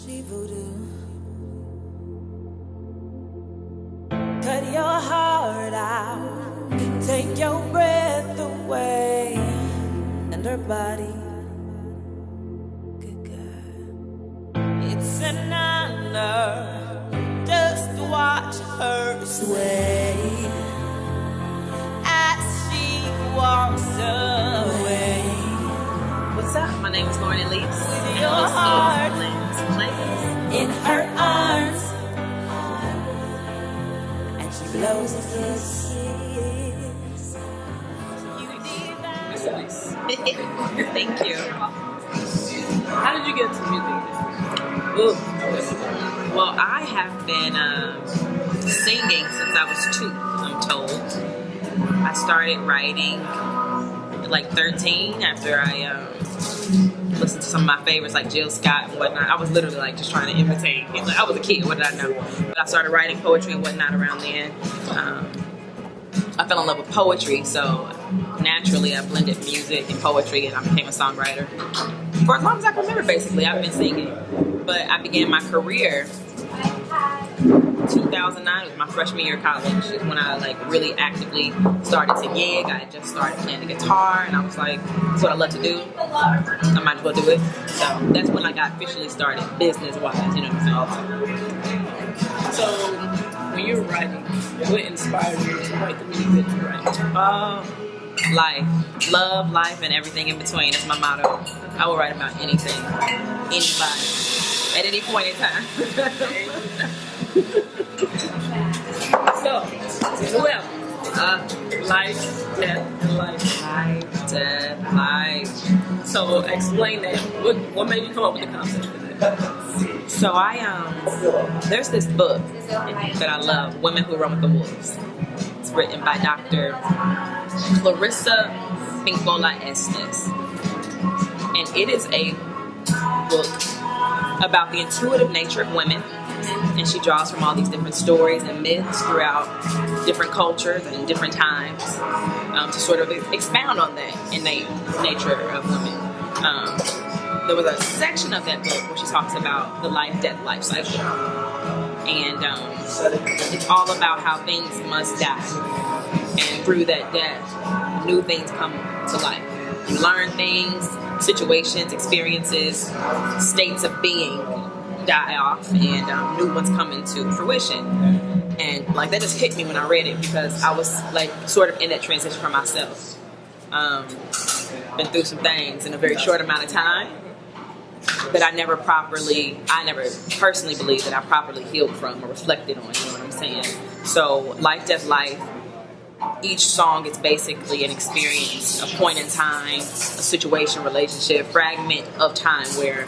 She voodoo. Cut your heart out, take your breath away, and her body, good God. It's an honor just to watch her sway as she walks away. What's up? My name is Eylise. With your heart in her arms, and she blows a kiss. Thank you. How did you get into music? Ooh. Well, I have been singing since I was 2, I'm told. I started writing at like 13 after I listened to some of my favorites like Jill Scott and whatnot. I was literally like just trying to imitate him. Like, I was a kid, what did I know? But I started writing poetry and whatnot around then. I fell in love with poetry, so naturally I blended music and poetry, and I became a songwriter. For as long as I can remember, basically, I've been singing. But I began my career 2009 was my freshman year of college. Is when I like really actively started to gig. I had just started playing the guitar, and I was like, "That's what I love to do. I might as well do it." So that's when I got officially started, business-wise. You know what I'm saying? So, when you were writing, what inspired you to write the music you write? Life, love, life, and everything in between. That's my motto. I will write about anything, anybody, at any point in time. So, whoever. Life, death, and life. Life, death, life. So, explain that. What made you come up with the concept of that? So there's this book that I love, Women Who Run with the Wolves. It's written by Dr. Clarissa Pinkola Estes. And it is a book about the intuitive nature of women. And she draws from all these different stories and myths throughout different cultures and different times to sort of expound on that innate nature of women. There was a section of that book where she talks about the life-death life cycle. And it's all about how things must die. And through that death, new things come to life. You learn things, situations, experiences, states of being die off, and new ones come into fruition. And like that just hit me when I read it, because I was like sort of in that transition for myself. Been through some things in a very short amount of time that I never personally believe that I properly healed from or reflected on, you know what I'm saying? So Life, Death, Life, each song is basically an experience, a point in time, a situation, relationship, fragment of time where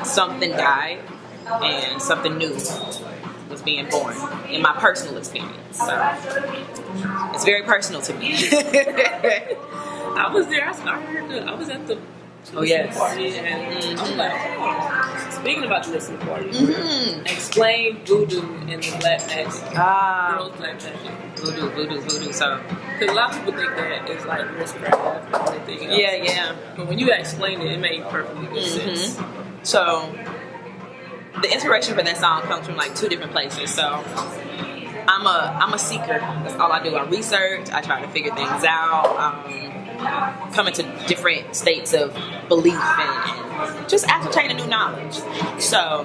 something died and something new was being born in my personal experience. So it's very personal to me. I was there. I was at the yes. party, and I'm like, oh. Speaking about the listening party, explain voodoo and the black magic. Girls black magic. Voodoo. So, because a lot of people think that it's like witchcraft and everything else. Yeah. But when you explained it, it made perfectly good sense. So, the inspiration for that song comes from like 2 different places. So, I'm a seeker. That's all I do. I research. I try to figure things out. Come into different states of belief and just ascertaining new knowledge. So,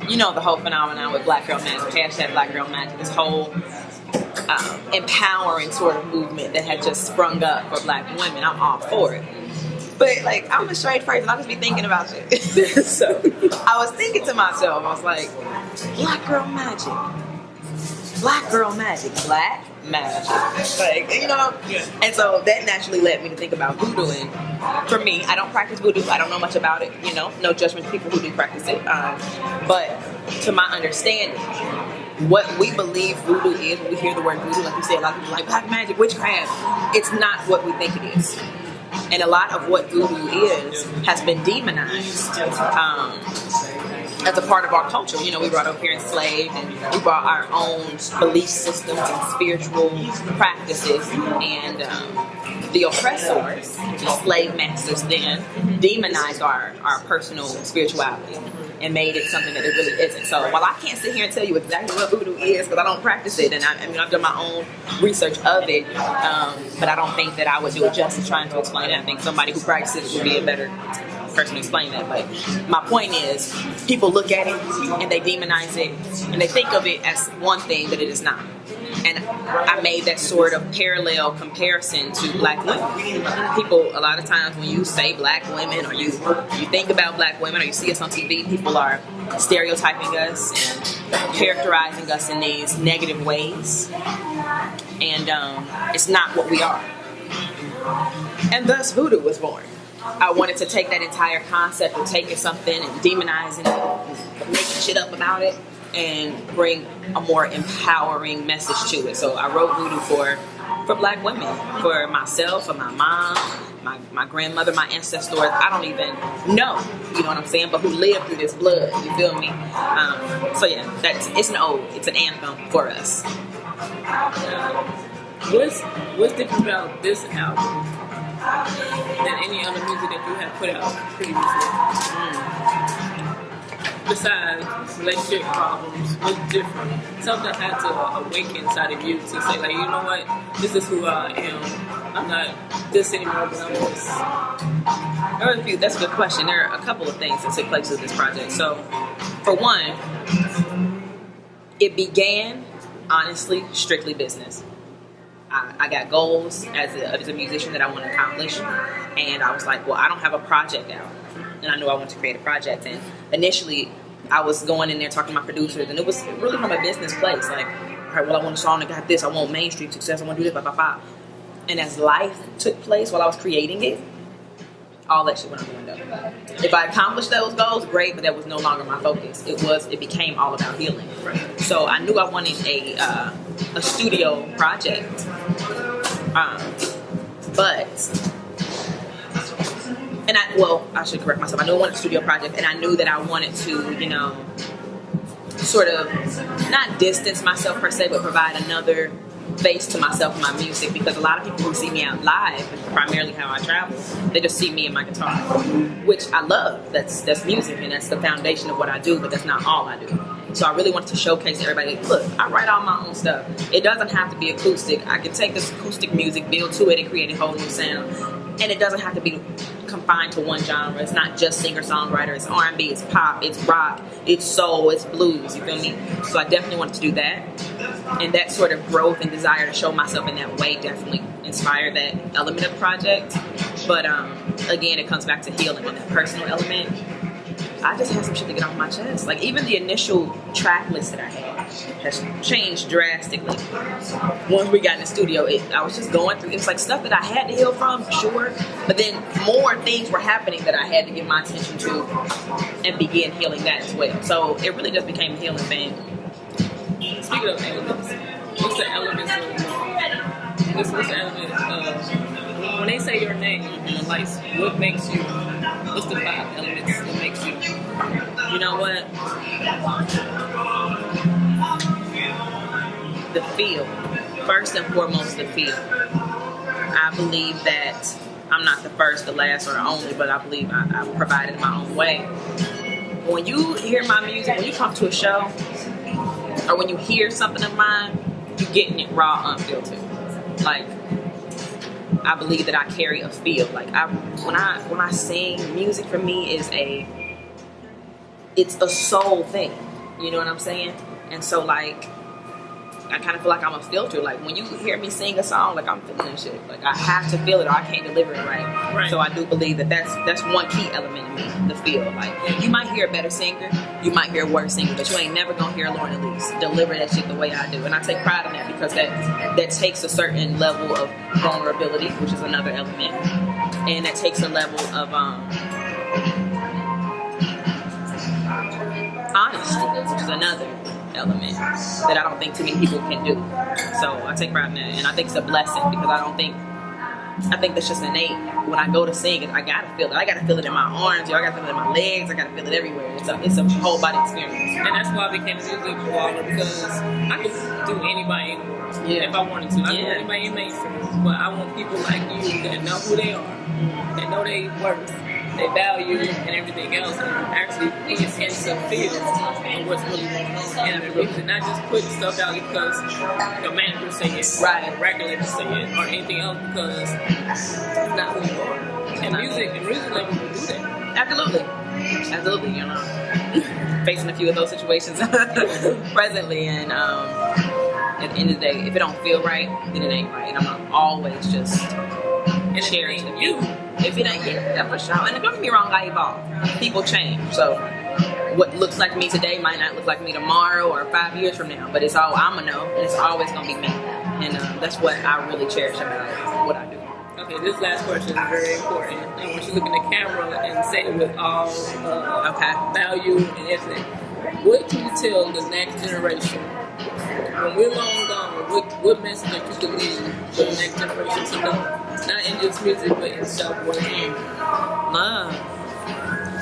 you know the whole phenomenon with Black Girl Magic, hashtag Black Girl Magic, this whole empowering sort of movement that had just sprung up for Black women. I'm all for it. But like, I'm a straight person. I just be thinking about shit. So I was thinking to myself, I was like, Black Girl Magic. Black Girl Magic. Black magic. Like, you know? Yeah. And so that naturally led me to think about voodoo. And for me, I don't practice voodoo. I don't know much about it, you know? No judgment to people who do practice it. But to my understanding, what we believe voodoo is, when we hear the word voodoo, like you said, a lot of people are like black magic, witchcraft. It's not what we think it is. And a lot of what voodoo is has been demonized as a part of our culture. You know, we brought over here enslaved, and we brought our own belief systems and spiritual practices, and the oppressors, the slave masters then, demonized our personal spirituality. and made it something that it really isn't. So while I can't sit here and tell you exactly what voodoo is because I don't practice it, and I've done my own research of it, but I don't think that I would do it justice trying to explain it. I think somebody who practices it would be a better person to explain that. But my point is, people look at it and they demonize it and they think of it as one thing that it is not. And I made that sort of parallel comparison to black women. People, a lot of times when you say black women, or you think about black women, or you see us on TV, people are stereotyping us and characterizing us in these negative ways. And it's not what we are. And thus voodoo was born. I wanted to take that entire concept of taking something and demonizing it, and making shit up about it, and bring a more empowering message to it. So I wrote voodoo for black women, for myself, for my mom, my grandmother, my ancestors. I don't even know, you know what I'm saying, but who lived through this blood, you feel me? So yeah, it's an ode, it's an anthem for us. What's different about this album than any other music that you have put out previously? Besides relationship problems, what's different? Something had to awaken inside of you to say, like, you know what, this is who I am. I'm not this anymore, but I'm this. That's a good question. There are a couple of things that took place with this project. So, for one, it began, honestly, strictly business. I got goals as a musician that I want to accomplish, and I was like, well, I don't have a project out, and I knew I wanted to create a project. And initially, I was going in there talking to my producers, and it was really from a business place. Like, all right, well, I want a song that got this, I want mainstream success, I want to do this, blah, blah, blah. And as life took place while I was creating it, all that shit went out the window. If I accomplished those goals, great, but that was no longer my focus. It became all about healing. So I knew I wanted a studio project. I should correct myself. I knew I wanted a studio project, and I knew that I wanted to, sort of not distance myself per se, but provide another face to myself and my music, because a lot of people who see me out live, and primarily how I travel, they just see me and my guitar, which I love. That's music, and that's the foundation of what I do, but that's not all I do. So I really wanted to showcase everybody, look, I write all my own stuff. It doesn't have to be acoustic. I can take this acoustic music, build to it, and create a whole new sound. And it doesn't have to be confined to one genre. It's not just singer-songwriter. It's R&B, it's pop, it's rock, it's soul, it's blues, you feel me? So I definitely wanted to do that. And that sort of growth and desire to show myself in that way definitely inspired that element of the project. But again, it comes back to healing on that personal element. I just had some shit to get off my chest. Like, even the initial track list that I had has changed drastically. Once we got in the studio, I was just going through, it's like stuff that I had to heal from, sure, but then more things were happening that I had to give my attention to and begin healing that as well. So it really just became a healing thing. Speaking of elements, what's the elements of, what's the element of, when they say your name, Eylise, what makes you, what's the 5 elements that makes you? You know what? The feel. First and foremost, the feel. I believe that I'm not the first, the last, or the only, but I believe I provide it in my own way. When you hear my music, when you come to a show, or when you hear something of mine, you're getting it raw, unfiltered. Like, I believe that I carry a feel. Like, when I sing, music for me is it's a soul thing. You know what I'm saying? And so, like, I kind of feel like I'm a filter. Like, when you hear me sing a song, like, I'm feeling that shit. Like, I have to feel it or I can't deliver it right. So I do believe that that's one key element in me, the feel. Like, you might hear a better singer, you might hear a worse singer, but you ain't never gonna hear Eylise deliver that shit the way I do. And I take pride in that, because that takes a certain level of vulnerability, which is another element. And that takes a level of honesty, which is another element that I don't think too many people can do. So I take pride in that, and I think it's a blessing, because I think that's just innate. When I go to sing it, I gotta feel it. I gotta feel it in my arms, I gotta feel it in my legs, I gotta feel it everywhere. It's a whole body experience. And that's why I became a music blogger, because I can do anybody if I wanted to. I can do anybody in mainstream, but I want people like you that know who they are, that know they worth, they value and everything else, and actually put your hands up field on what's really going on in the music, not just putting stuff out because your manager say it, Right. or regulators say it, or anything else because it's not who you are. And music labels will do that. Absolutely, you know. Facing a few of those situations presently, and at the end of the day, if it don't feel right, then it ain't right. And I'm not always just sharing with you. If it ain't, yeah, for sure. And don't get me wrong, I evolve. People change. So what looks like me today might not look like me tomorrow or 5 years from now. But it's all I'm gonna know, and it's always gonna be me. And that's what I really cherish about what I do. Okay, this last question is very important. I want you to look in the camera and say it with all value and effort. What can you tell the next generation when we're long gone? What message that you can leave for the next generation to know? Not in just music, but in self-worth.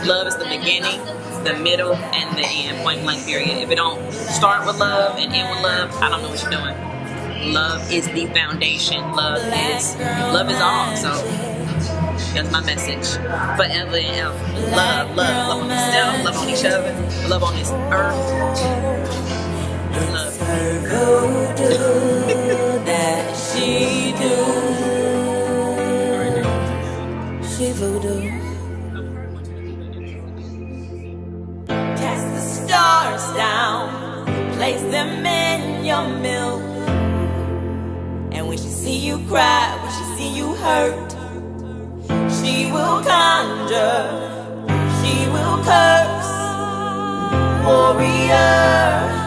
Love is the beginning, the middle, and the end. Point blank. Period. If it don't start with love and end with love, I don't know what you're doing. Love is the foundation. Love is all. So that's my message. Forever and ever. Love on yourself, love on each other, love on this earth. Love. That she do. She voodoo. Cast the stars down, place them in your milk. And when she see you cry, when she see you hurt, she will conjure, she will curse, warrior.